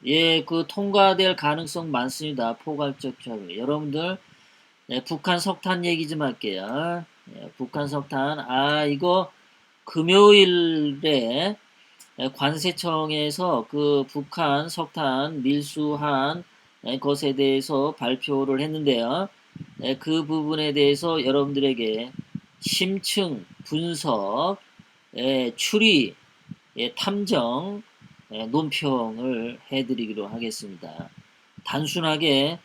예, 그 통과될 가능성 많습니다. 포괄적 협의. 여러분들, 예, 북한 석탄 얘기 좀 할게요. 예, 북한 석탄. 이거 금요일에 관세청에서 그 북한 석탄 밀수한 것에 대해서 발표를 했는데요. 그 부분에 대해서 여러분들에게 심층 분석, 추리, 탐정, 논평을 해드리기로 하겠습니다. 단순하게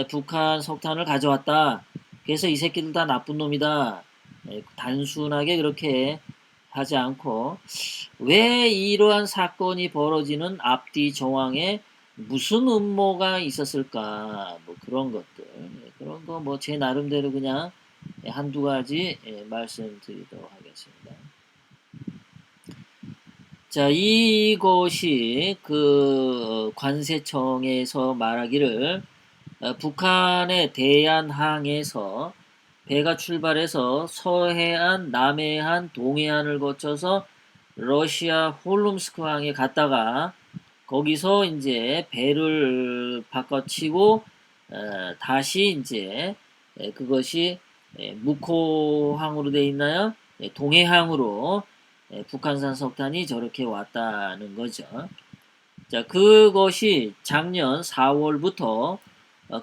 북한 석탄을 가져왔다. 그래서 이 새끼들 다 나쁜 놈이다. 단순하게 그렇게 하지 않고 왜 이러한 사건이 벌어지는 앞뒤 정황에 무슨 음모가 있었을까? 뭐 그런 것들. 그런 거 뭐 제 나름대로 그냥 한두 가지 말씀드리도록 하겠습니다. 자, 이것이 그 관세청에서 말하기를 북한의 대한항에서 배가 출발해서 서해안, 남해안, 동해안을 거쳐서 러시아 홀룸스크항에 갔다가 거기서 이제 배를 바꿔치고 다시 이제 그것이 묵호항으로 돼 있나요? 동해항으로 북한산 석탄이 저렇게 왔다는 거죠. 자, 그것이 작년 4월부터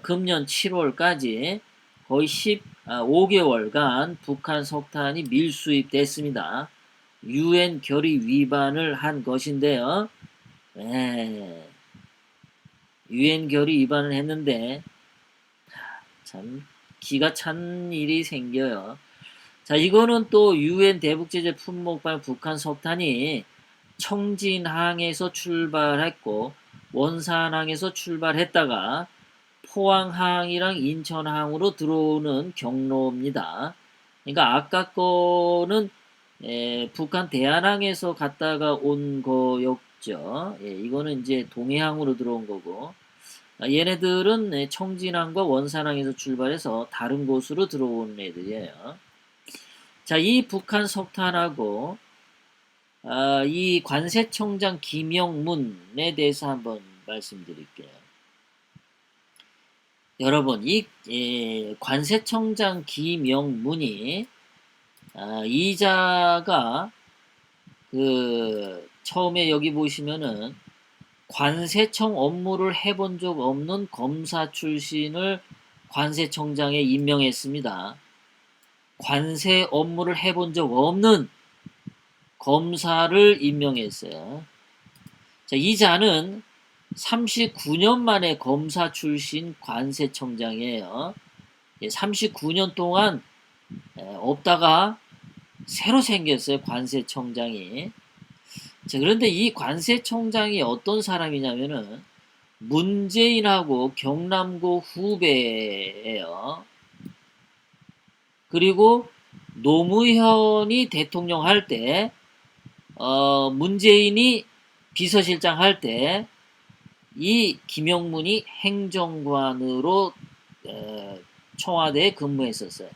금년 7월까지 거의 15개월간 북한 석탄이 밀수입됐습니다. UN 결의 위반을 한 것인데요. UN 결의 위반을 했는데 참 기가 찬 일이 생겨요. 자, 이거는 또 UN 대북제재 품목발 북한 석탄이 청진항에서 출발했고 원산항에서 출발했다가 포항항이랑 인천항으로 들어오는 경로입니다. 그러니까 아까 거는 북한 대한항에서 갔다가 온 거였죠. 이거는 이제 동해항으로 들어온 거고 얘네들은 청진항과 원산항에서 출발해서 다른 곳으로 들어온 애들이에요. 자, 이 북한 석탄하고 이 관세청장 김영문에 대해서 한번 말씀드릴게요. 여러분, 이 관세청장 김영문이 이자가 그 처음에 여기 보시면은 관세청 업무를 해본 적 없는 검사 출신을 관세청장에 임명했습니다. 관세 업무를 해본 적 없는 검사를 임명했어요. 자, 이자는 39년 만에 검사 출신 관세청장이에요. 39년 동안 없다가 새로 생겼어요. 관세청장이. 자, 그런데 이 관세청장이 어떤 사람이냐면은 문재인하고 경남고 후배예요. 그리고 노무현이 대통령 할 때, 문재인이 비서실장 할 때, 이 김영문이 행정관으로 청와대에 근무했었어요.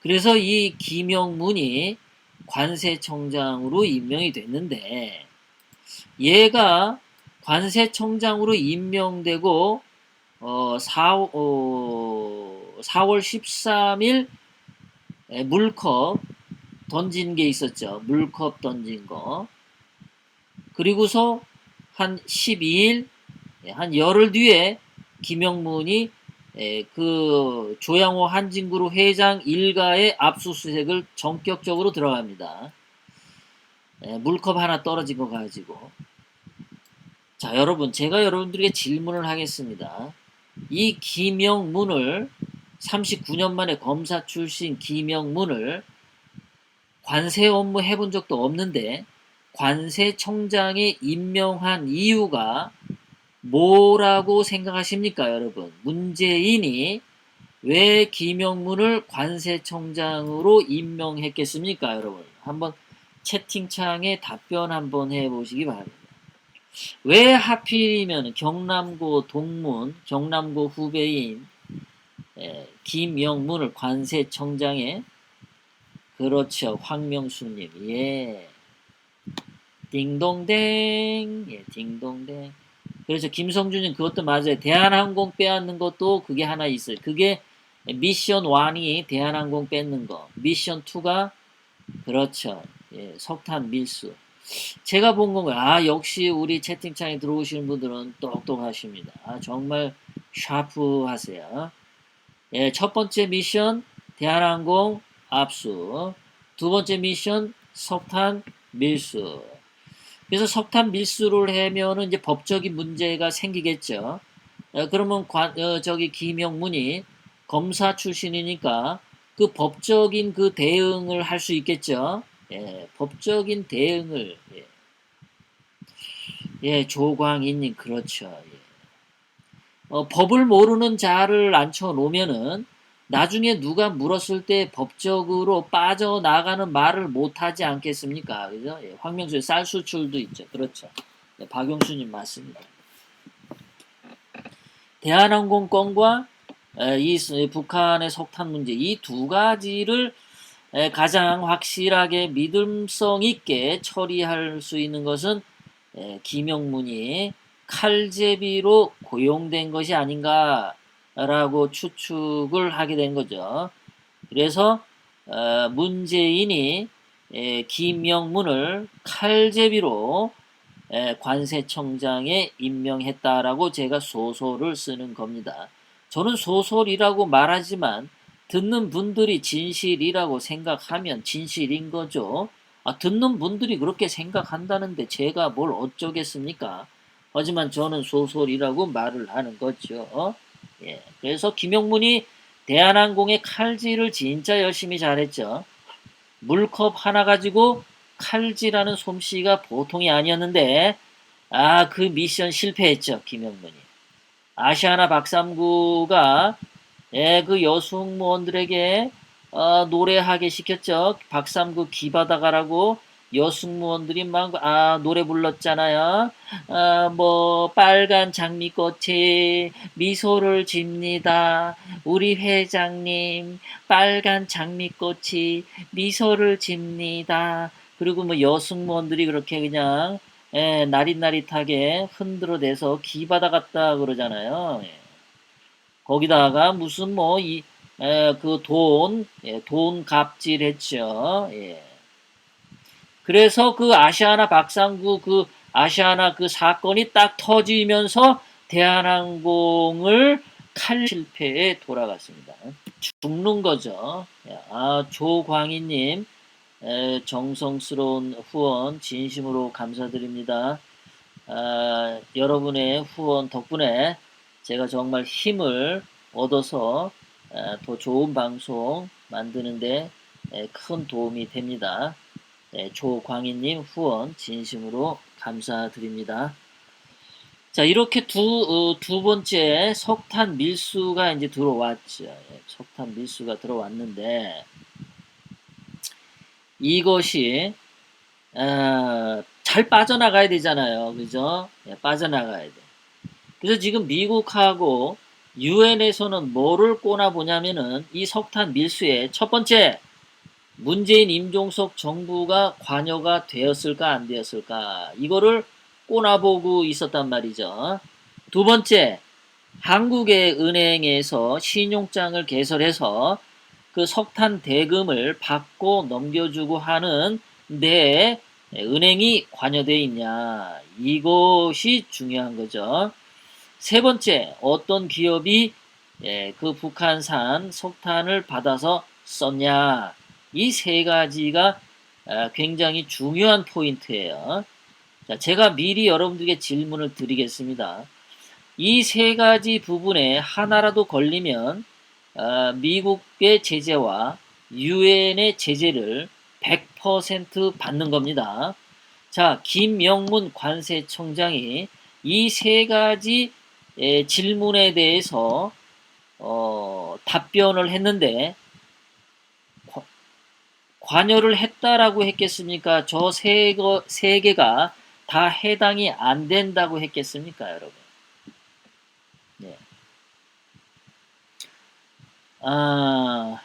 그래서 이 김영문이 관세청장으로 임명이 됐는데 얘가 관세청장으로 임명되고 4월 13일 물컵 던진 게 있었죠. 물컵 던진 거. 그리고서 한 12일, 한 열흘 뒤에 김영문이 그 조양호 한진그룹 회장 일가의 압수수색을 전격적으로 들어갑니다. 물컵 하나 떨어진 거 가지고. 자, 여러분, 제가 여러분들에게 질문을 하겠습니다. 이 김영문을 39년 만에 검사 출신 김영문을 관세 업무 해본 적도 없는데 관세청장에 임명한 이유가 뭐라고 생각하십니까, 여러분? 문재인이 왜 김영문을 관세청장으로 임명했겠습니까, 여러분? 한번 채팅창에 답변 한번 해보시기 바랍니다. 왜 하필이면 경남고 동문, 경남고 후배인 김영문을 관세청장에 그렇죠, 황명수님. 예. 딩동댕. 예, 딩동댕. 그래서 김성준님 그것도 맞아요. 대한항공 빼앗는 것도 그게 하나 있어요. 그게 미션 1이 대한항공 뺏는 거. 미션 2가 그렇죠. 예, 석탄 밀수. 제가 본 건가요? 아, 역시 우리 채팅창에 들어오시는 분들은 똑똑하십니다. 아, 정말 샤프하세요. 예, 첫 번째 미션 대한항공 압수. 두 번째 미션 석탄 밀수. 그래서 석탄 밀수를 하면은 이제 법적인 문제가 생기겠죠. 그러면 저기 김영문이 검사 출신이니까 그 법적인 그 대응을 할 수 있겠죠. 예, 법적인 대응을 예, 예, 조광인님 그렇죠. 예. 법을 모르는 자를 앉혀 놓으면은 나중에 누가 물었을 때 법적으로 빠져나가는 말을 못하지 않겠습니까? 그죠? 예, 황명수의 쌀수출도 있죠. 그렇죠. 네, 박용수님 맞습니다. 대한항공 건과 이 북한의 석탄 문제 이 두 가지를 가장 확실하게 믿음성 있게 처리할 수 있는 것은 김영문이 칼제비로 고용된 것이 아닌가라고 추측을 하게 된 거죠. 그래서 문재인이 김영문을 칼제비로 관세청장에 임명했다라고 제가 소설을 쓰는 겁니다. 저는 소설이라고 말하지만 듣는 분들이 진실이라고 생각하면 진실인 거죠. 듣는 분들이 그렇게 생각한다는데 제가 뭘 어쩌겠습니까? 하지만 저는 소설이라고 말을 하는 거죠. 예, 그래서 김용문이 대한항공의 칼질을 진짜 열심히 잘했죠. 물컵 하나 가지고 칼질하는 솜씨가 보통이 아니었는데 그 미션 실패했죠. 김영문이. 아시아나 박삼구가 그 여승무원들에게 노래하게 시켰죠. 박삼구 기바다 가라고 여승무원들이 막 노래 불렀잖아요. 뭐 빨간 장미꽃이 미소를 짓니다. 우리 회장님 빨간 장미꽃이 미소를 짓니다. 그리고 뭐 여승무원들이 그렇게 그냥 나릿나릿하게 흔들어대서 기바다 갔다 그러잖아요. 예. 거기다가 무슨 뭐 그 돈 갑질했죠. 예. 그래서 그 아시아나 박상구 그 아시아나 그 사건이 딱 터지면서 대한항공을 칼 실패에 돌아갔습니다. 죽는 거죠. 조광희님 정성스러운 후원 진심으로 감사드립니다. 여러분의 후원 덕분에 제가 정말 힘을 얻어서 더 좋은 방송 만드는데 큰 도움이 됩니다. 조광희님 후원 진심으로 감사드립니다. 자, 이렇게 두 번째 석탄 밀수가 이제 들어왔죠. 석탄 밀수가 들어왔는데 이것이 잘 빠져나가야 되잖아요. 그죠? 빠져나가야 돼. 그래서 지금 미국하고 유엔에서는 뭐를 꼬나보냐면은 이 석탄 밀수에 첫 번째 문재인 임종석 정부가 관여가 되었을까 안 되었을까 이거를 꼬나보고 있었단 말이죠. 두 번째 한국의 은행에서 신용장을 개설해서 그 석탄 대금을 받고 넘겨주고 하는 데 은행이 관여되어 있냐 이것이 중요한 거죠. 세 번째 어떤 기업이 그 북한산 석탄을 받아서 썼냐 이 세 가지가 굉장히 중요한 포인트예요. 자, 제가 미리 여러분들에게 질문을 드리겠습니다. 이 세 가지 부분에 하나라도 걸리면 미국의 제재와 유엔의 제재를 100% 받는 겁니다. 자, 김영문 관세청장이 이 세 가지 질문에 대해서 답변을 했는데 관여를 했다라고 했겠습니까? 저 세 개가 다 해당이 안 된다고 했겠습니까, 여러분? 네. 아,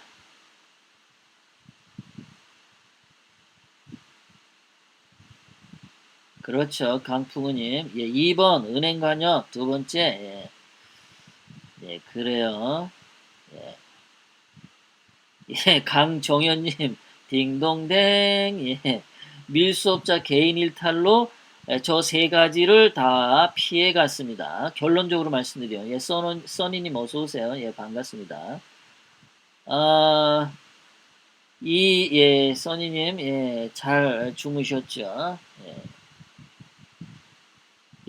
그렇죠. 강풍우님. 예, 2번 은행관역 두 번째. 예, 예, 그래요. 예, 예, 강정현님 딩동댕. 예, 밀수업자 개인 일탈로 저 세 가지를 다 피해 갔습니다. 결론적으로 말씀드려요. 예, 써니님 어서 오세요. 예, 반갑습니다. 아, 예, 써니님, 예, 잘 주무셨죠? 예,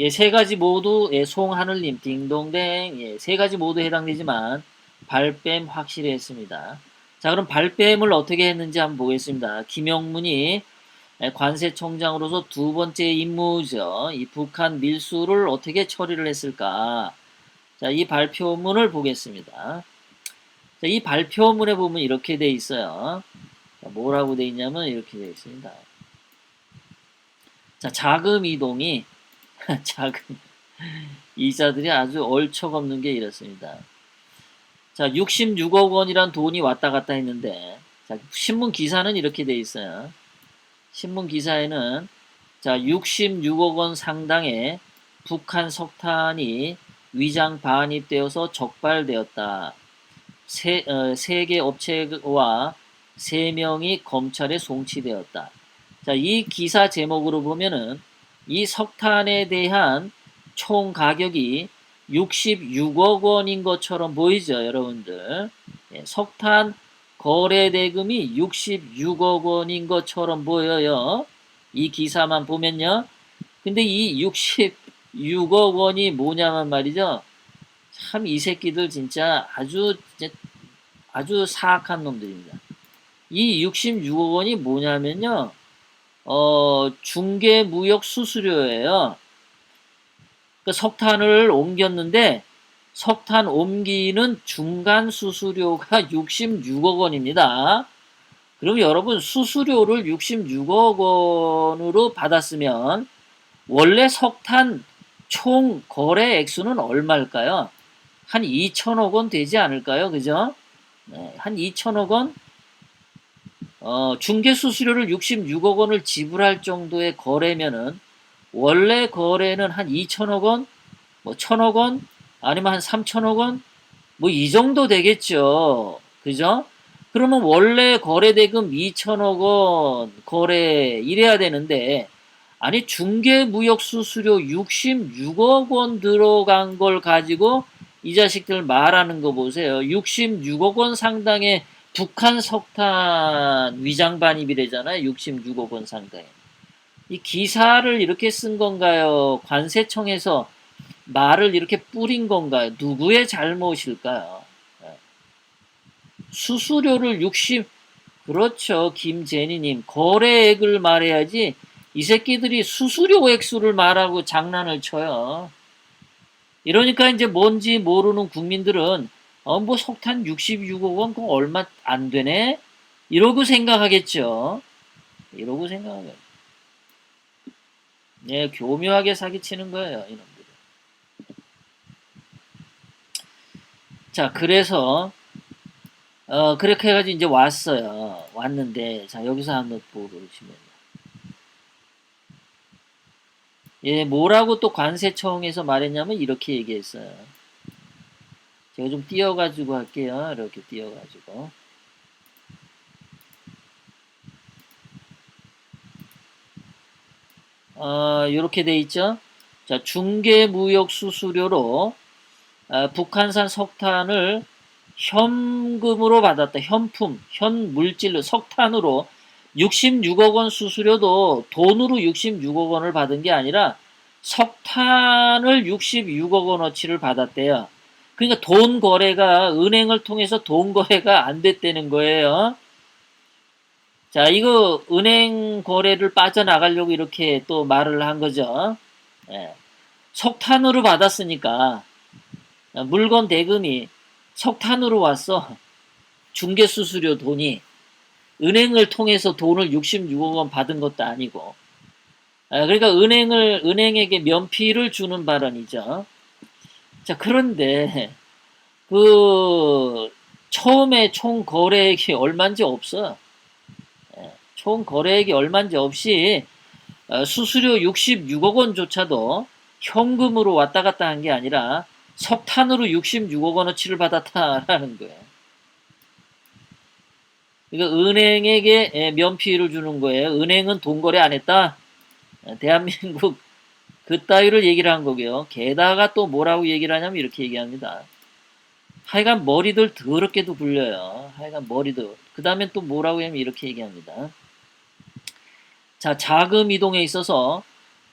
예, 세 가지 모두, 예, 송하늘님, 딩동댕, 예, 세 가지 모두 해당되지만, 발뺌 확실히 했습니다. 자, 그럼 발뺌을 어떻게 했는지 한번 보겠습니다. 김영문이 관세청장으로서 두 번째 임무죠. 이 북한 밀수를 어떻게 처리를 했을까? 자, 이 발표문을 보겠습니다. 자, 이 발표문에 보면 이렇게 돼 있어요. 자, 뭐라고 돼 있냐면 이렇게 돼 있습니다. 자, 자금 이동이 자금 이자들이 아주 얼척없는 게 이렇습니다. 자, 66억 원이란 돈이 왔다 갔다 했는데, 자, 신문 기사는 이렇게 돼 있어요. 신문 기사에는 자, 66억 원 상당의 북한 석탄이 위장 반입되어서 적발되었다. 세 개 업체와 3명이 검찰에 송치되었다. 자, 이 기사 제목으로 보면은 이 석탄에 대한 총 가격이 66억 원인 것처럼 보이죠, 여러분들. 예, 석탄 거래 대금이 66억 원인 것처럼 보여요. 이 기사만 보면요. 근데 이 66억 원이 뭐냐면 말이죠. 참 이 새끼들 진짜 아주 사악한 놈들입니다. 이 66억 원이 뭐냐면요. 중개무역 수수료예요. 그 석탄을 옮겼는데 석탄 옮기는 중간 수수료가 66억 원입니다. 그럼 여러분 수수료를 66억 원으로 받았으면 원래 석탄 총 거래 액수는 얼마일까요? 한 2천억 원 되지 않을까요? 그죠? 네, 한 2천억 원? 중개 수수료를 66억 원을 지불할 정도의 거래면은 원래 거래는 한 2천억 원, 뭐 1천억 원, 아니면 한 3천억 원, 뭐 이 정도 되겠죠. 그죠? 그러면 원래 거래대금 2천억 원 거래 이래야 되는데 아니 중개무역 수수료 66억 원 들어간 걸 가지고 이 자식들 말하는 거 보세요. 66억 원 상당의 북한 석탄 위장 반입이래잖아요. 66억 원 상당의. 이 기사를 이렇게 쓴 건가요? 관세청에서 말을 이렇게 뿌린 건가요? 누구의 잘못일까요? 수수료를 60, 그렇죠. 김제니님. 거래액을 말해야지 이 새끼들이 수수료 액수를 말하고 장난을 쳐요. 이러니까 이제 뭔지 모르는 국민들은 뭐 석탄 66억 원 그거 얼마 안 되네? 이러고 생각하겠죠. 이러고 생각하겠죠. 예, 교묘하게 사기치는 거예요, 이놈들이. 자, 그래서 그렇게 해가지고 이제 왔어요. 왔는데 자, 여기서 한번 보시면 예, 뭐라고 또 관세청에서 말했냐면 이렇게 얘기했어요. 제가 좀 띄워가지고 할게요. 이렇게 띄워가지고. 이렇게 돼 있죠. 자, 중개무역 수수료로 북한산 석탄을 현금으로 받았다. 현품, 현물질로 석탄으로 66억 원 수수료도 돈으로 66억 원을 받은 게 아니라 석탄을 66억 원어치를 받았대요. 그러니까 돈 거래가 은행을 통해서 돈 거래가 안 됐다는 거예요. 자, 이거 은행 거래를 빠져나가려고 이렇게 또 말을 한 거죠. 예. 석탄으로 받았으니까 물건 대금이 석탄으로 왔어. 중개 수수료 돈이 은행을 통해서 돈을 66억 원 받은 것도 아니고. 그러니까 은행에게 면피를 주는 발언이죠. 자, 그런데 처음에 총 거래액이 얼마인지 없어. 총 거래액이 얼마인지 없이 수수료 66억 원조차도 현금으로 왔다 갔다 한 게 아니라 석탄으로 66억 원어치를 받았다라는 거예요. 그러니까 은행에게 면피를 주는 거예요. 은행은 돈 거래 안 했다. 대한민국 그따위를 얘기를 한 거고요. 게다가 또 뭐라고 얘기를 하냐면 이렇게 얘기합니다. 하여간 머리들 더럽게도 굴려요. 하여간 머리들. 그 다음에 또 뭐라고 하냐면 이렇게 얘기합니다. 자, 자금 이동에 있어서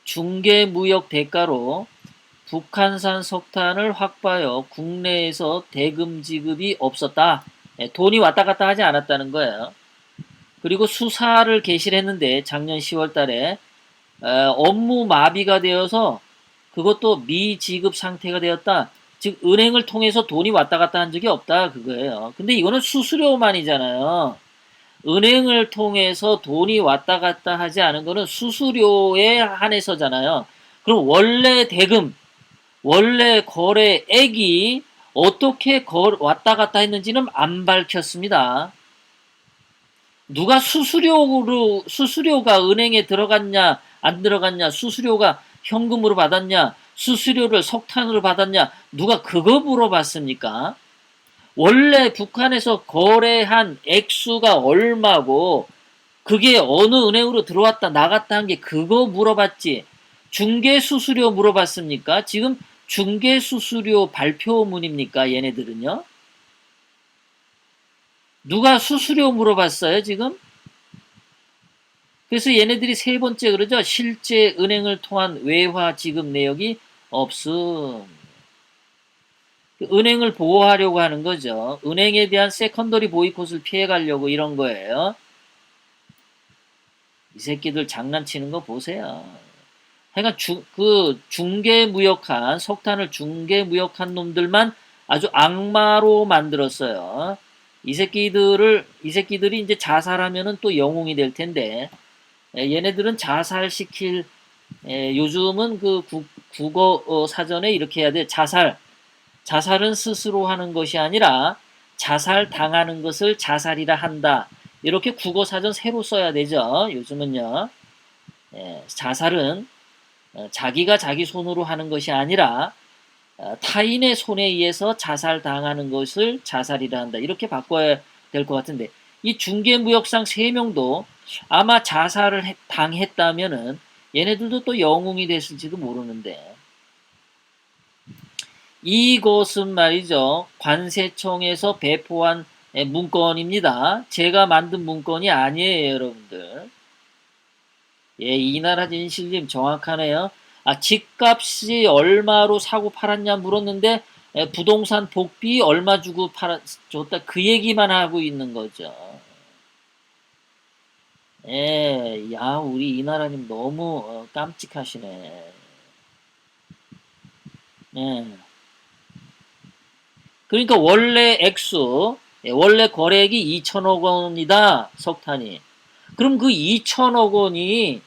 중개무역 대가로 북한산 석탄을 확보하여 국내에서 대금 지급이 없었다. 돈이 왔다 갔다 하지 않았다는 거예요. 그리고 수사를 개시를 했는데 작년 10월 달에 업무 마비가 되어서 그것도 미지급 상태가 되었다. 즉 은행을 통해서 돈이 왔다 갔다 한 적이 없다 그거예요. 근데 이거는 수수료만이잖아요. 은행을 통해서 돈이 왔다 갔다 하지 않은 거는 수수료에 한해서잖아요. 그럼 원래 대금, 원래 거래액이 어떻게 왔다 갔다 했는지는 안 밝혔습니다. 누가 수수료가 은행에 들어갔냐, 안 들어갔냐, 수수료가 현금으로 받았냐, 수수료를 석탄으로 받았냐, 누가 그거 물어봤습니까? 원래 북한에서 거래한 액수가 얼마고, 그게 어느 은행으로 들어왔다 나갔다 한 게 그거 물어봤지. 중개수수료 물어봤습니까? 지금 중개수수료 발표문입니까? 얘네들은요? 누가 수수료 물어봤어요, 지금? 그래서 얘네들이 세 번째 그러죠. 실제 은행을 통한 외화 지급 내역이 없음. 은행을 보호하려고 하는 거죠. 은행에 대한 세컨더리 보이콧을 피해가려고 이런 거예요. 이 새끼들 장난치는 거 보세요. 그러니까 중개무역한 석탄을 중개무역한 놈들만 아주 악마로 만들었어요. 이 새끼들이 이제 자살하면은 또 영웅이 될 텐데 얘네들은 자살시킬 요즘은 그 국어 사전에 이렇게 해야 돼. 자살은 스스로 하는 것이 아니라 자살 당하는 것을 자살이라 한다. 이렇게 국어 사전 새로 써야 되죠. 요즘은요. 자살은 자기가 자기 손으로 하는 것이 아니라 타인의 손에 의해서 자살 당하는 것을 자살이라 한다. 이렇게 바꿔야 될 것 같은데 이 중개무역상 3명도 아마 자살을 당했다면은 얘네들도 또 영웅이 됐을지도 모르는데 이것은 말이죠. 관세청에서 배포한 문건입니다. 제가 만든 문건이 아니에요, 여러분들. 예, 이나라 진실님 정확하네요. 아, 집값이 얼마로 사고 팔았냐 물었는데 부동산 복비 얼마 주고 줬다 그 얘기만 하고 있는 거죠. 예, 야, 우리 이나라님 너무 깜찍하시네. 예. 그러니까 원래 액수, 원래 거래액이 2천억 원이다, 석탄이. 그럼 그 2천억 원이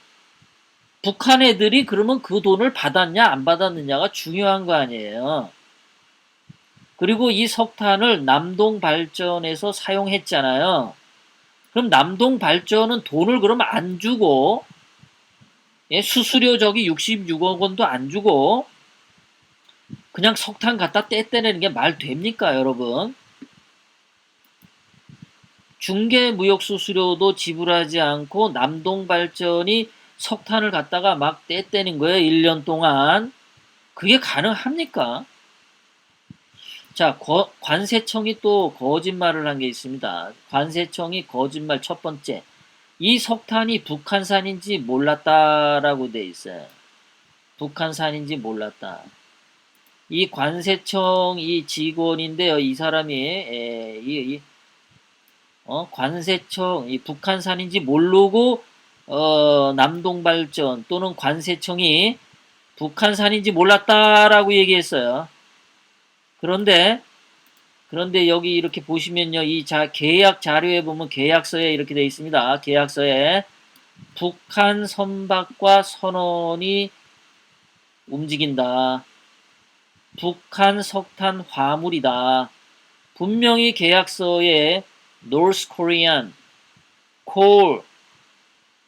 북한 애들이 그러면 그 돈을 받았냐, 안 받았느냐가 중요한 거 아니에요. 그리고 이 석탄을 남동발전에서 사용했잖아요. 그럼 남동발전은 돈을 그럼 안 주고, 수수료 저기 66억 원도 안 주고, 그냥 석탄 갖다 떼내는 게 말 됩니까, 여러분? 중개무역 수수료도 지불하지 않고 남동발전이 석탄을 갖다가 막 떼떼는 거예요. 1년 동안. 그게 가능합니까? 자, 관세청이 또 거짓말을 한 게 있습니다. 관세청이 거짓말 첫 번째. 이 석탄이 북한산인지 몰랐다라고 돼 있어요. 북한산인지 몰랐다. 이 관세청 이 직원인데요. 이 사람이 관세청 이 북한산인지 모르고 남동발전 또는 관세청이 북한산인지 몰랐다라고 얘기했어요. 그런데 여기 이렇게 보시면요. 이 계약 자료에 보면 계약서에 이렇게 되어 있습니다. 계약서에 북한 선박과 선원이 움직인다. 북한 석탄 화물이다. 분명히 계약서에 North Korean coal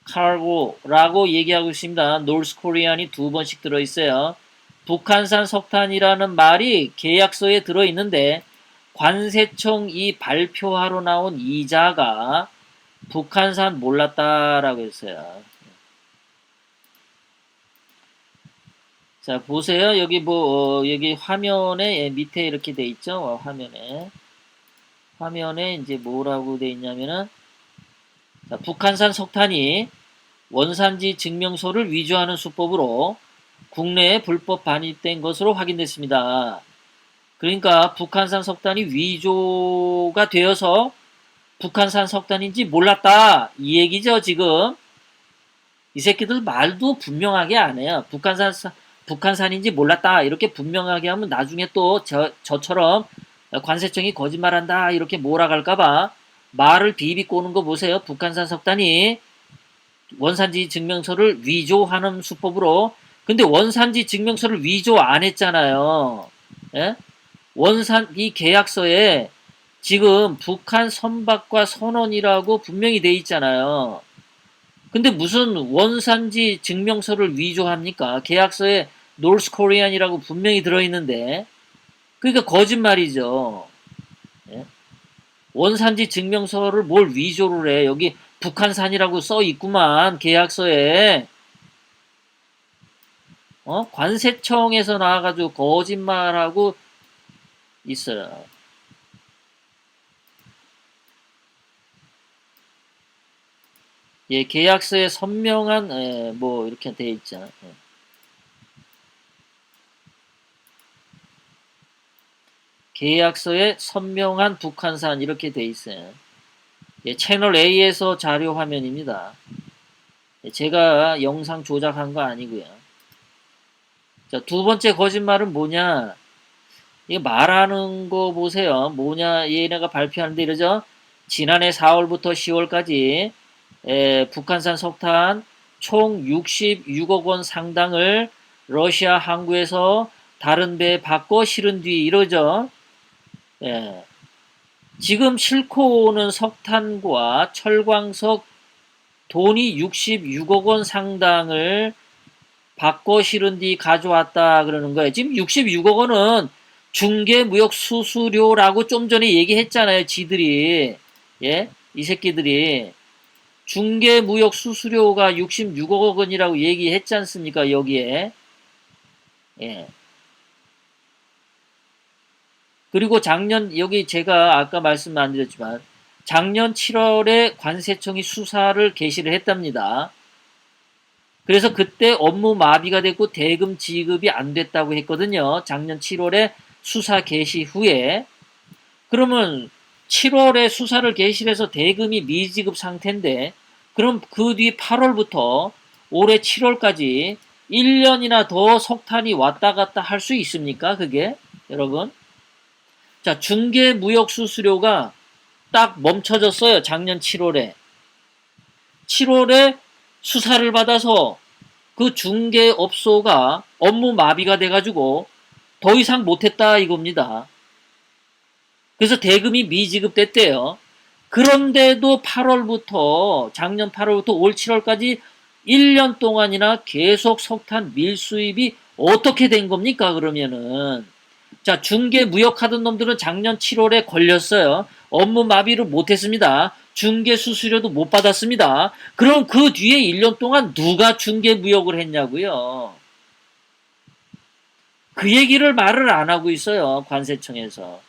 cargo라고 얘기하고 있습니다. 노스 코리안이 두 번씩 들어있어요. 북한산 석탄이라는 말이 계약서에 들어있는데 관세청이 발표하러 나온 이자가 북한산 몰랐다라고 했어요. 자, 보세요. 여기 여기 화면에 밑에 이렇게 돼 있죠. 화면에 이제 뭐라고 돼 있냐면은, 자, 북한산 석탄이 원산지 증명서를 위조하는 수법으로 국내에 불법 반입된 것으로 확인됐습니다. 그러니까 북한산 석탄이 위조가 되어서 북한산 석탄인지 몰랐다 이 얘기죠. 지금 이 새끼들 말도 분명하게 안 해요. 북한산인지 몰랐다 이렇게 분명하게 하면 나중에 또 저처럼 관세청이 거짓말한다 이렇게 몰아갈까봐 말을 비비 꼬는 거 보세요. 북한산 석탄이 원산지 증명서를 위조하는 수법으로. 근데 원산지 증명서를 위조 안 했잖아요. 예? 이 계약서에 지금 북한 선박과 선원이라고 분명히 돼 있잖아요. 근데 무슨 원산지 증명서를 위조합니까? 계약서에 노스 코리안이라고 분명히 들어있는데. 그러니까 거짓말이죠. 예? 원산지 증명서를 뭘 위조를 해. 여기 북한산이라고 써 있구만 계약서에. 관세청에서 나와가지고 거짓말하고 있어요. 예, 계약서에 선명한 뭐 이렇게 돼 있죠. 예. 계약서에 선명한 북한산 이렇게 돼 있어요. 예, 채널 A에서 자료 화면입니다. 예, 제가 영상 조작한 거 아니고요. 자, 두 번째 거짓말은 뭐냐? 이게 말하는 거 보세요. 뭐냐? 얘네가 발표하는데 이러죠. 지난해 4월부터 10월까지 북한산 석탄 총 66억 원 상당을 러시아 항구에서 다른 배에 바꿔 실은 뒤 이러죠. 예. 지금 싣고 오는 석탄과 철광석 돈이 66억 원 상당을 바꿔 실은 뒤 가져왔다 그러는 거예요. 지금 66억 원은 중개무역 수수료라고 좀 전에 얘기했잖아요. 지들이. 예? 이 새끼들이. 중개무역 수수료가 66억 원이라고 얘기했지 않습니까? 여기에. 예. 그리고 작년 여기 제가 아까 말씀 안 드렸지만 작년 7월에 관세청이 수사를 개시를 했답니다. 그래서 그때 업무 마비가 됐고 대금 지급이 안 됐다고 했거든요. 작년 7월에 수사 개시 후에. 그러면 7월에 수사를 개시해서 대금이 미지급 상태인데 그럼 그 뒤 8월부터 올해 7월까지 1년이나 더 석탄이 왔다 갔다 할 수 있습니까? 그게 여러분. 자, 중개무역 수수료가 딱 멈춰졌어요. 작년 7월에. 7월에 수사를 받아서 그 중개업소가 업무 마비가 돼가지고 더 이상 못했다 이겁니다. 그래서 대금이 미지급됐대요. 그런데도 8월부터 작년 8월부터 올 7월까지 1년 동안이나 계속 석탄 밀수입이 어떻게 된 겁니까? 그러면은 자, 중개 무역하던 놈들은 작년 7월에 걸렸어요. 업무 마비를 못했습니다. 중개 수수료도 못 받았습니다. 그럼 그 뒤에 1년 동안 누가 중개 무역을 했냐고요. 그 얘기를 말을 안 하고 있어요. 관세청에서.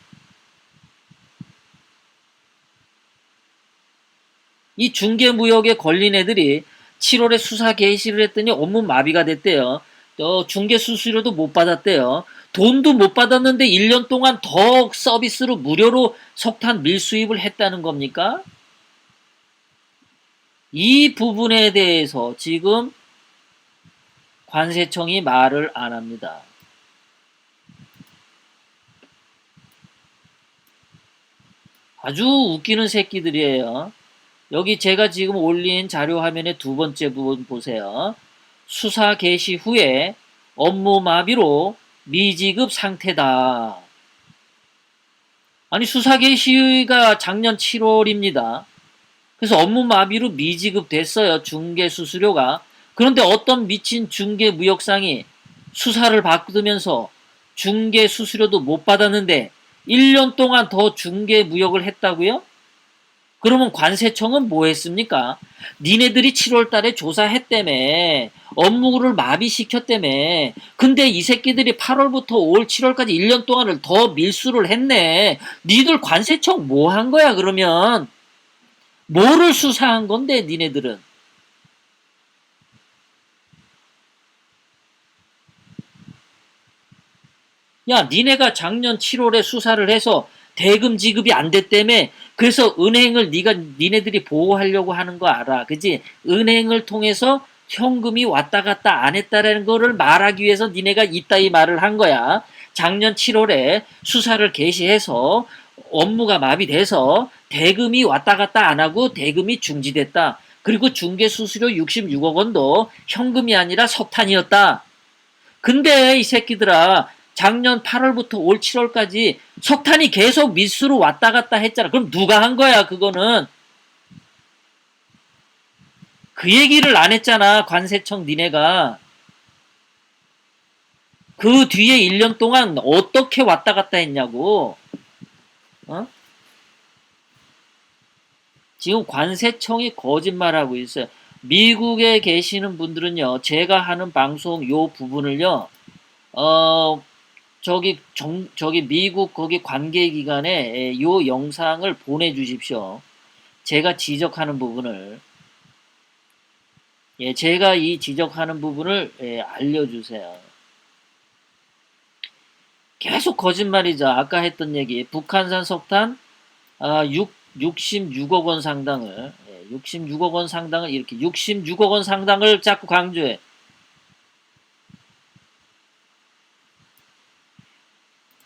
이 중개 무역에 걸린 애들이 7월에 수사 개시를 했더니 업무 마비가 됐대요. 또 중개 수수료도 못 받았대요. 돈도 못 받았는데 1년 동안 더 서비스로 무료로 석탄 밀수입을 했다는 겁니까? 이 부분에 대해서 지금 관세청이 말을 안 합니다. 아주 웃기는 새끼들이에요. 여기 제가 지금 올린 자료 화면의 두 번째 부분 보세요. 수사 개시 후에 업무 마비로 미지급 상태다. 아니 수사 개시가 작년 7월입니다. 그래서 업무 마비로 미지급됐어요. 중개 수수료가. 그런데 어떤 미친 중개 무역상이 수사를 받으면서 중개 수수료도 못 받았는데 1년 동안 더 중개 무역을 했다고요? 그러면 관세청은 뭐 했습니까? 니네들이 7월 달에 조사했다며. 업무를 마비시켰다며. 근데 이 새끼들이 8월부터 올 7월까지 1년 동안을 더 밀수를 했네. 니들 관세청 뭐 한 거야, 그러면? 뭐를 수사한 건데, 니네들은? 야, 니네가 작년 7월에 수사를 해서 대금 지급이 안 됐다며. 그래서 은행을 니네들이 보호하려고 하는 거 알아. 그지? 은행을 통해서 현금이 왔다 갔다 안 했다라는 거를 말하기 위해서 니네가 이따위 말을 한 거야. 작년 7월에 수사를 개시해서 업무가 마비돼서 대금이 왔다 갔다 안 하고 대금이 중지됐다. 그리고 중개수수료 66억 원도 현금이 아니라 석탄이었다. 근데 이 새끼들아, 작년 8월부터 올 7월까지 석탄이 계속 밀수로 왔다 갔다 했잖아. 그럼 누가 한 거야, 그거는? 그 얘기를 안 했잖아, 관세청 니네가. 그 뒤에 1년 동안 어떻게 왔다 갔다 했냐고. 어? 지금 관세청이 거짓말하고 있어요. 미국에 계시는 분들은요, 제가 하는 방송 요 부분을요, 어, 저기 미국 거기 관계기관에 요 영상을 보내주십시오. 제가 지적하는 부분을. 예, 제가 이 지적하는 부분을 알려주세요. 계속 거짓말이죠. 아까 했던 얘기. 북한산 석탄 66억 원 상당을 66억 원 상당을 이렇게 66억 원 상당을 자꾸 강조해.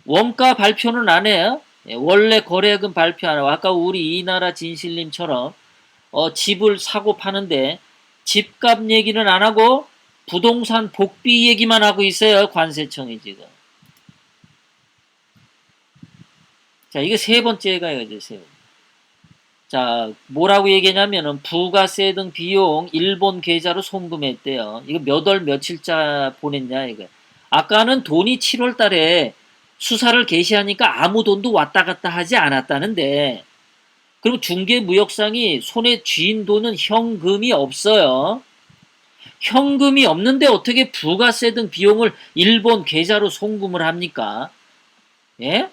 원가 발표는 안 해요. 예, 원래 거래액은 발표 안 하고 아까 우리 이나라 진실님처럼 집을 사고 파는데 집값 얘기는 안 하고 부동산 복비 얘기만 하고 있어요. 관세청이 지금. 자, 이게 세 번째가 이거죠. 세 번째. 자, 뭐라고 얘기했냐면은 부가세 등 비용 일본 계좌로 송금했대요. 이거 몇 월 며칠자 보냈냐 이거. 아까는 돈이 7월 달에 수사를 개시하니까 아무 돈도 왔다 갔다 하지 않았다는데 그럼 중개무역상이 손에 쥐인 돈은 현금이 없어요. 현금이 없는데 어떻게 부가세 등 비용을 일본 계좌로 송금을 합니까? 예?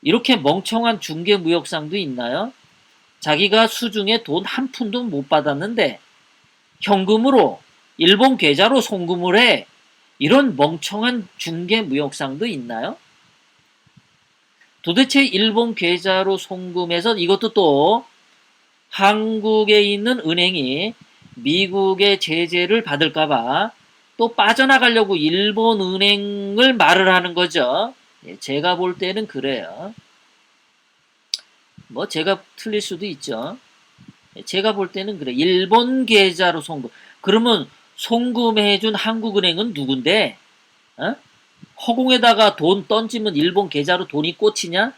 이렇게 멍청한 중개무역상도 있나요? 자기가 수중에 돈 한 푼도 못 받았는데 현금으로 일본 계좌로 송금을 해. 이런 멍청한 중개무역상도 있나요? 도대체 일본 계좌로 송금해서 이것도 또 한국에 있는 은행이 미국의 제재를 받을까봐 또 빠져나가려고 일본 은행을 말을 하는 거죠. 제가 볼 때는 그래요. 뭐 제가 틀릴 수도 있죠. 제가 볼 때는 그래. 일본 계좌로 송금. 그러면 송금해준 한국은행은 누군데? 어? 허공에다가 돈 던지면 일본 계좌로 돈이 꽂히냐?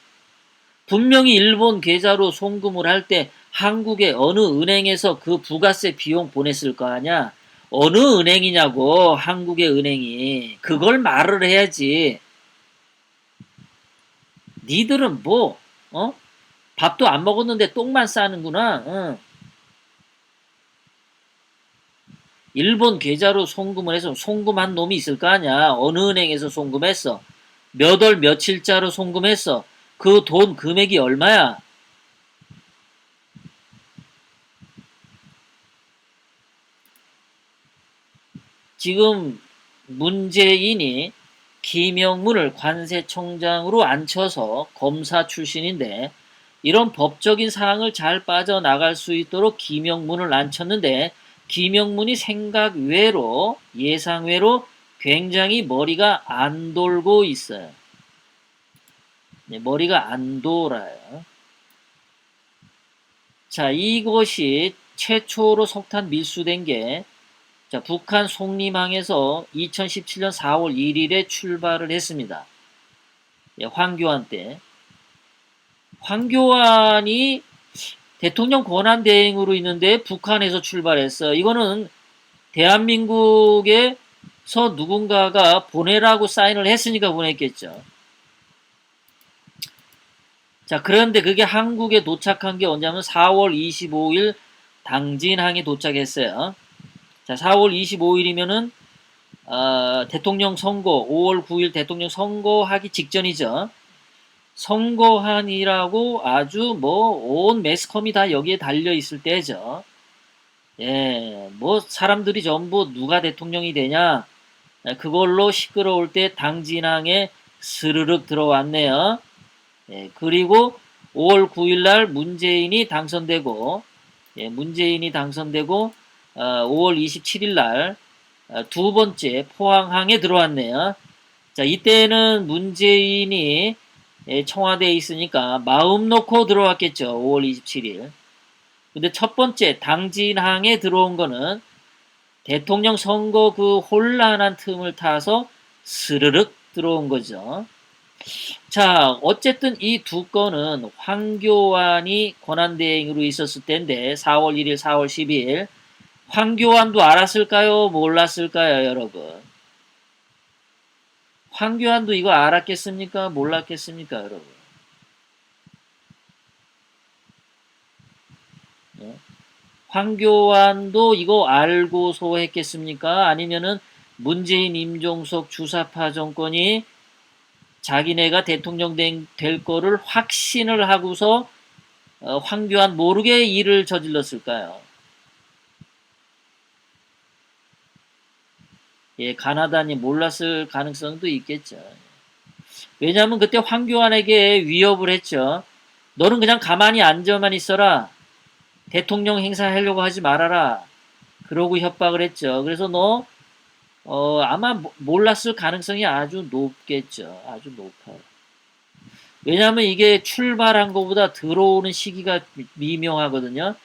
분명히 일본 계좌로 송금을 할 때 한국의 어느 은행에서 그 부가세 비용 보냈을 거 아니야? 어느 은행이냐고, 한국의 은행이. 그걸 말을 해야지. 니들은 뭐, 밥도 안 먹었는데 똥만 싸는구나. 일본 계좌로 송금을 해서 송금한 놈이 있을 거 아니야. 어느 은행에서 송금했어. 몇 월 며칠자로 송금했어. 그 돈 금액이 얼마야? 지금 문재인이 김영문을 관세청장으로 앉혀서 검사 출신인데 이런 법적인 사항을 잘 빠져나갈 수 있도록 김영문을 앉혔는데 김영문이 생각 외로 예상 외로 굉장히 머리가 안 돌고 있어요. 네, 머리가 안 돌아요. 자, 이것이 최초로 석탄 밀수된 게 자, 북한 송림항에서 2017년 4월 1일에 출발을 했습니다. 예, 황교안 때. 황교안이 대통령 권한대행으로 있는데 북한에서 출발했어. 이거는 대한민국에서 누군가가 보내라고 사인을 했으니까 보냈겠죠. 자, 그런데 그게 한국에 도착한 게 언제냐면 4월 25일 당진항에 도착했어요. 자, 4월 25일이면은 대통령 선거 5월 9일 대통령 선거하기 직전이죠. 선거한이라고 아주 뭐 온 매스컴이 다 여기에 달려 있을 때죠. 예, 뭐 사람들이 전부 누가 대통령이 되냐 그걸로 시끄러울 때 당진항에 스르륵 들어왔네요. 예, 그리고 5월 9일 날 문재인이 당선되고 문재인이 당선되고 5월 27일 날 두 번째 포항항에 들어왔네요. 자, 이때는 문재인이 청와대에 있으니까 마음 놓고 들어왔겠죠. 5월 27일. 근데 첫 번째 당진항에 들어온 거는 대통령 선거 그 혼란한 틈을 타서 스르륵 들어온 거죠. 자, 어쨌든 이 두 건은 황교안이 권한대행으로 있었을 때인데 4월 1일, 4월 12일 황교안도 알았을까요? 몰랐을까요, 여러분? 황교안도 이거 알았겠습니까? 몰랐겠습니까, 여러분? 네. 황교안도 이거 알고서 했겠습니까? 아니면은 문재인, 임종석 주사파 정권이 자기네가 대통령 될 거를 확신을 하고서 황교안 모르게 일을 저질렀을까요? 예, 가나다니 몰랐을 가능성도 있겠죠. 왜냐하면 그때 황교안에게 위협을 했죠. 너는 그냥 가만히 앉아만 있어라. 대통령 행사하려고 하지 말아라. 그러고 협박을 했죠. 그래서 너 아마 몰랐을 가능성이 아주 높겠죠. 아주 높아요. 왜냐하면 이게 출발한 것보다 들어오는 시기가 미명하거든요.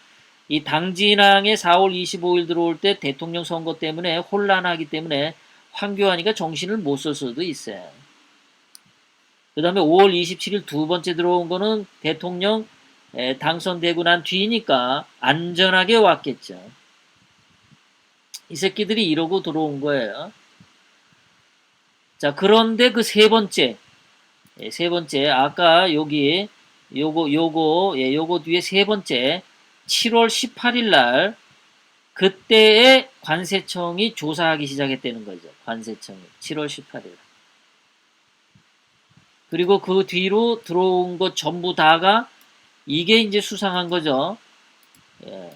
이 당진항에 4월 25일 들어올 때 대통령 선거 때문에 혼란하기 때문에 황교안이가 정신을 못 쓸 수도 있어요. 그 다음에 5월 27일 두 번째 들어온 거는 대통령 당선되고 난 뒤니까 안전하게 왔겠죠. 이 새끼들이 이러고 들어온 거예요. 자, 그런데 그 세 번째, 세 번째, 아까 여기, 요거 뒤에 세 번째, 7월 18일 날, 그때에 관세청이 조사하기 시작했다는 거죠. 관세청이. 7월 18일. 그리고 그 뒤로 들어온 것 전부 다가 이게 이제 수상한 거죠. 예.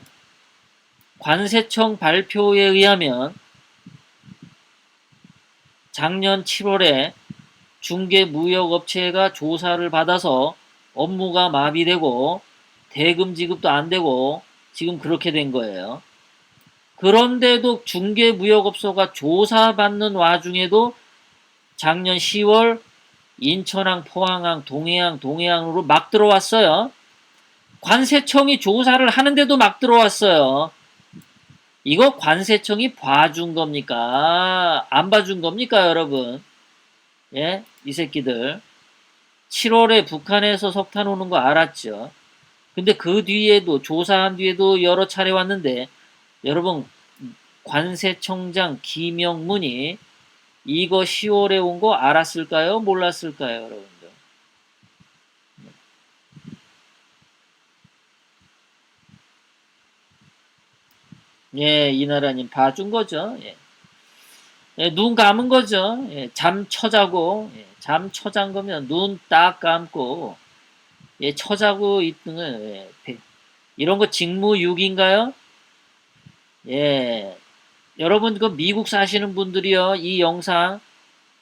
관세청 발표에 의하면 작년 7월에 중개무역업체가 조사를 받아서 업무가 마비되고 대금 지급도 안 되고 지금 그렇게 된 거예요. 그런데도 중개무역업소가 조사받는 와중에도 작년 10월 인천항, 포항항, 동해항으로 막 들어왔어요. 관세청이 조사를 하는데도 막 들어왔어요. 이거 관세청이 봐준 겁니까? 안 봐준 겁니까, 여러분? 예? 이 새끼들. 7월에 북한에서 석탄 오는 거 알았죠? 근데 그 뒤에도, 조사한 뒤에도 여러 차례 왔는데, 여러분, 관세청장 김영문이 이거 10월에 온 거 알았을까요? 몰랐을까요, 여러분들? 예, 이나라님 봐준 거죠. 예. 예, 눈 감은 거죠. 예, 잠 처자고, 예, 잠 처잔 거면 눈 딱 감고, 예, 처자고 있는 거, 예, 이런 거 직무유기인가요? 예, 여러분 그 미국 사시는 분들이요, 이 영상,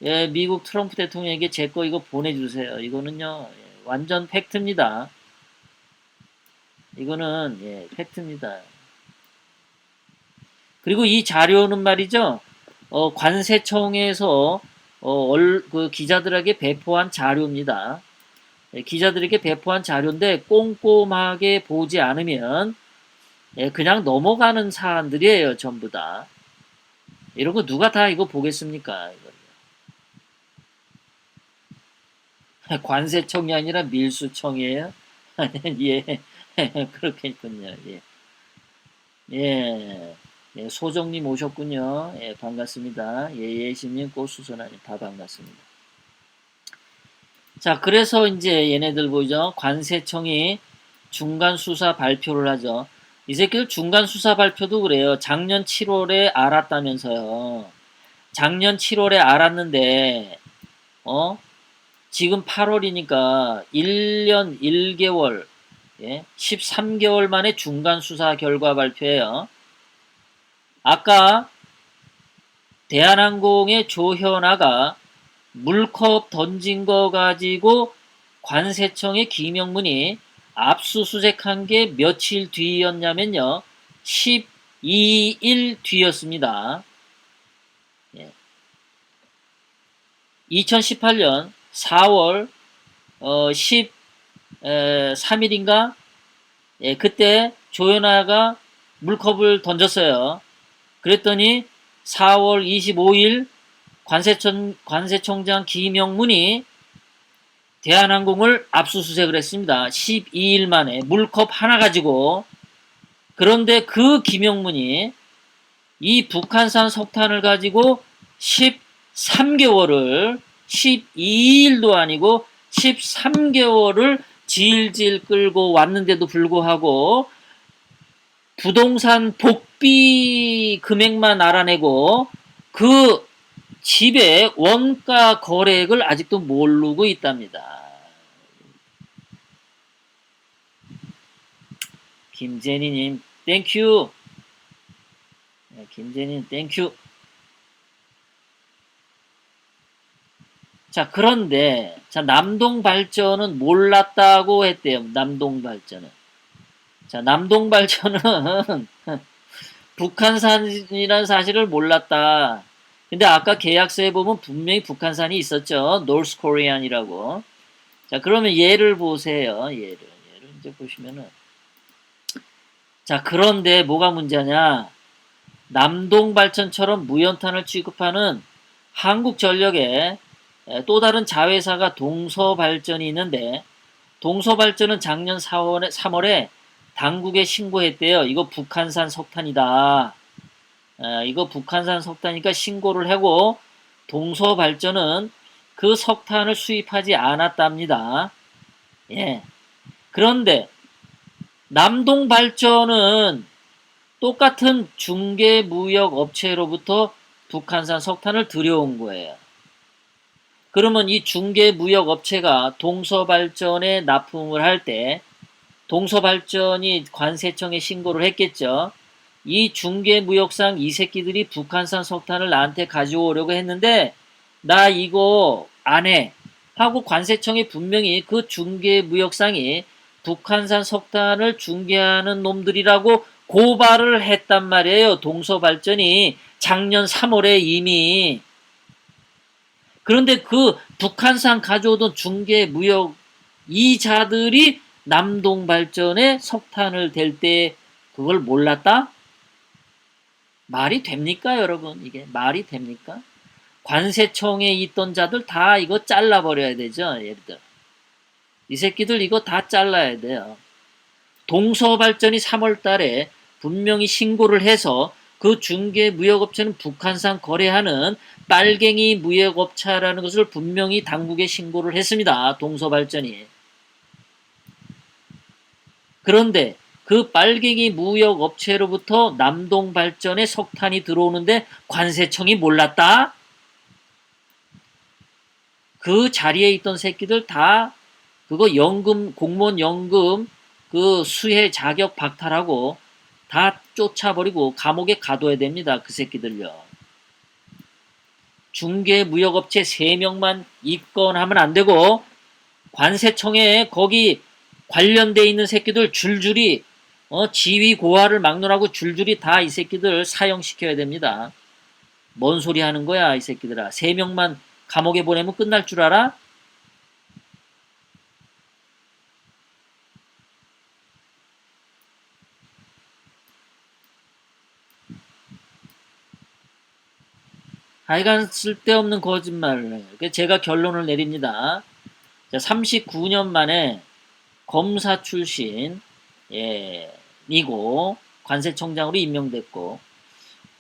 예, 미국 트럼프 대통령에게 제 거 이거 보내주세요. 이거는요, 예, 완전 팩트입니다. 이거는, 예, 팩트입니다. 그리고 이 자료는 말이죠, 관세청에서 그 기자들에게 배포한 자료입니다. 예, 기자들에게 배포한 자료인데 꼼꼼하게 보지 않으면 예, 그냥 넘어가는 사안들이에요, 전부 다. 이런 거 누가 다 이거 보겠습니까? 관세청이 아니라 밀수청이에요? 예. 그렇겠군요. 예. 예. 예, 소정님 오셨군요. 예, 반갑습니다. 예, 예심님, 꽃수선아님 다 반갑습니다. 자, 그래서 이제 얘네들 보죠. 관세청이 중간 수사 발표를 하죠. 이 새끼들 중간 수사 발표도 그래요. 작년 7월에 알았다면서요. 작년 7월에 알았는데, 지금 8월이니까 1년 1개월, 예, 13개월 만에 중간 수사 결과 발표해요. 아까 대한항공의 조현아가 물컵 던진 거 가지고 관세청의 김영문이 압수수색한 게 며칠 뒤였냐면요. 12일 뒤였습니다. 예. 2018년 4월 13일인가? 예, 그때 조현아가 물컵을 던졌어요. 그랬더니 4월 25일 관세청장 김영문이 대한항공을 압수수색을 했습니다. 12일 만에 물컵 하나 가지고. 그런데 그 김영문이 이 북한산 석탄을 가지고 13개월을 12일도 아니고 13개월을 질질 끌고 왔는데도 불구하고 부동산 복비 금액만 알아내고 그 집의 원가 거래액을 아직도 모르고 있답니다. 김제니님 땡큐. 김제니님 땡큐. 자, 그런데 자, 남동발전은 몰랐다고 했대요. 남동발전은. 자, 남동발전은 북한산이라는 사실을 몰랐다. 근데 아까 계약서에 보면 분명히 북한산이 있었죠. 노스 코리안이라고. 자, 그러면 얘를 보세요. 얘를 이제 보시면은. 자, 그런데 뭐가 문제냐? 남동발전처럼 무연탄을 취급하는 한국전력에 또 다른 자회사가 동서발전이 있는데, 동서발전은 작년 3월에 당국에 신고했대요. 이거 북한산 석탄이다. 이거 북한산 석탄이니까 신고를 하고, 동서발전은 그 석탄을 수입하지 않았답니다. 예. 그런데 남동발전은 똑같은 중개무역업체로부터 북한산 석탄을 들여온 거예요. 그러면 이 중개무역업체가 동서발전에 납품을 할 때 동서발전이 관세청에 신고를 했겠죠. 이 중개무역상 이 새끼들이 북한산 석탄을 나한테 가져오려고 했는데 나 이거 안 해 하고 관세청이 분명히 그 중개무역상이 북한산 석탄을 중개하는 놈들이라고 고발을 했단 말이에요. 동서발전이 작년 3월에 이미. 그런데 그 북한산 가져오던 중개무역 이자들이 남동발전에 석탄을 댈 때 그걸 몰랐다? 말이 됩니까, 여러분? 이게 말이 됩니까? 관세청에 있던 자들 다 이거 잘라버려야 되죠, 예를 들어. 이 새끼들 이거 다 잘라야 돼요. 동서발전이 3월 달에 분명히 신고를 해서 그 중개무역업체는 북한산 거래하는 빨갱이 무역업체라는 것을 분명히 당국에 신고를 했습니다. 동서발전이. 그런데 그 빨갱이 무역업체로부터 남동발전에 석탄이 들어오는데 관세청이 몰랐다? 그 자리에 있던 새끼들 다 그거 연금, 공무원 연금 그 수혜 자격 박탈하고 다 쫓아버리고 감옥에 가둬야 됩니다. 그 새끼들요. 중개무역업체 3명만 입건하면 안 되고 관세청에 거기 관련돼 있는 새끼들 줄줄이 지위 고하를 막론하고 줄줄이 다 이 새끼들 사형시켜야 됩니다. 뭔 소리 하는 거야 이 새끼들아. 3명만 감옥에 보내면 끝날 줄 알아? 하여간 쓸데없는 거짓말을 해요. 제가 결론을 내립니다. 39년 만에 검사 출신 예, 이고 관세청장으로 임명됐고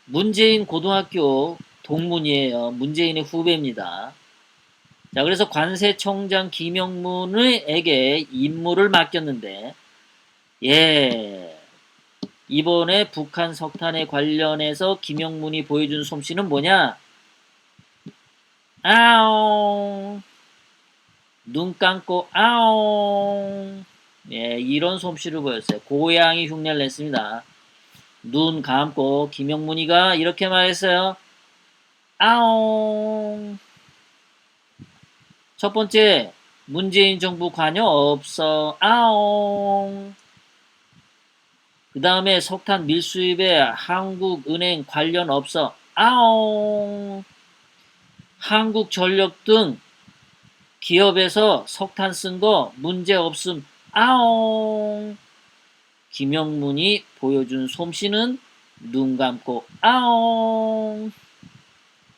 문재인 고등학교 동문이에요. 문재인의 후배입니다. 자, 그래서 관세청장 김영문에게 임무를 맡겼는데, 예, 이번에 북한 석탄에 관련해서 김영문이 보여준 솜씨는 뭐냐? 아옹, 눈 감고 아옹, 예, 이런 솜씨를 보였어요. 고양이 흉내를 냈습니다. 눈 감고 김영문이가 이렇게 말했어요. 아옹. 첫 번째, 문재인 정부 관여 없어. 아옹. 그 다음에 석탄 밀수입에 한국은행 관련 없어. 아옹. 한국전력 등 기업에서 석탄 쓴 거 문제 없음. 아옹. 김영문이 보여준 솜씨는 눈 감고 아옹.